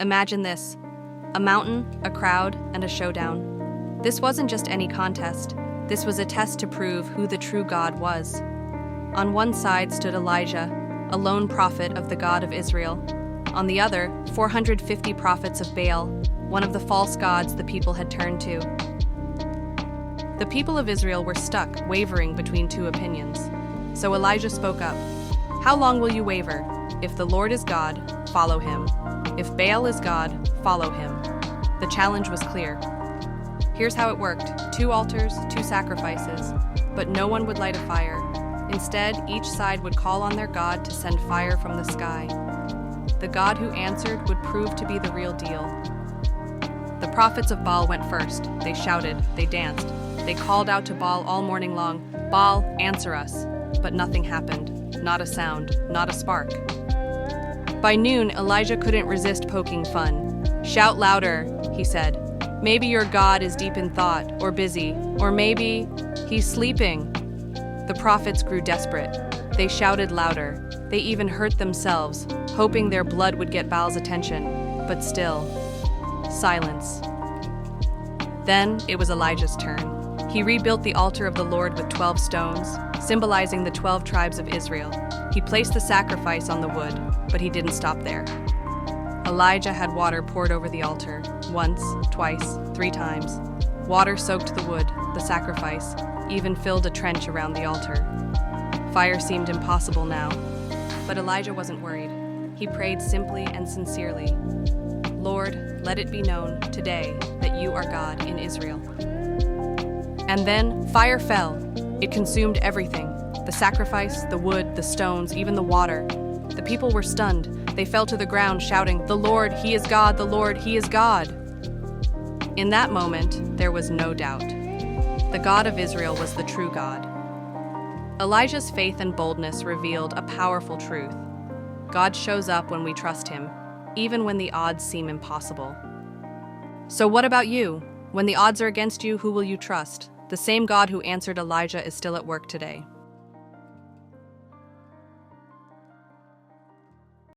Imagine this: a mountain, a crowd, and a showdown. This wasn't just any contest. This was a test to prove who the true God was. On one side stood Elijah, a lone prophet of the God of Israel. On the other, 450 prophets of Baal, one of the false gods the people had turned to. The people of Israel were stuck, wavering between two opinions. So Elijah spoke up. "How long will you waver? If the Lord is God, follow him. If Baal is God, follow him." The challenge was clear. Here's how it worked: 2 altars, 2 sacrifices, but no one would light a fire. Instead, each side would call on their God to send fire from the sky. The God who answered would prove to be the real deal. The prophets of Baal went first. They shouted, they danced, they called out to Baal all morning long, "Baal, answer us." But nothing happened. Not a sound, not a spark. By noon, Elijah couldn't resist poking fun. "Shout louder," he said. "Maybe your God is deep in thought, or busy, or maybe he's sleeping." The prophets grew desperate. They shouted louder. They even hurt themselves, hoping their blood would get Baal's attention. But still, silence. Then it was Elijah's turn. He rebuilt the altar of the Lord with 12 stones, symbolizing the 12 tribes of Israel. He placed the sacrifice on the wood, but he didn't stop there. Elijah had water poured over the altar, once, twice, 3 times. Water soaked the wood, the sacrifice, even filled a trench around the altar. Fire seemed impossible now, but Elijah wasn't worried. He prayed simply and sincerely. "Lord, let it be known today that you are God in Israel." And then fire fell. It consumed everything: the sacrifice, the wood, the stones, even the water. The people were stunned. They fell to the ground shouting, "The Lord, He is God, the Lord, He is God." In that moment, there was no doubt. The God of Israel was the true God. Elijah's faith and boldness revealed a powerful truth. God shows up when we trust Him, even when the odds seem impossible. So what about you? When the odds are against you, who will you trust? The same God who answered Elijah is still at work today.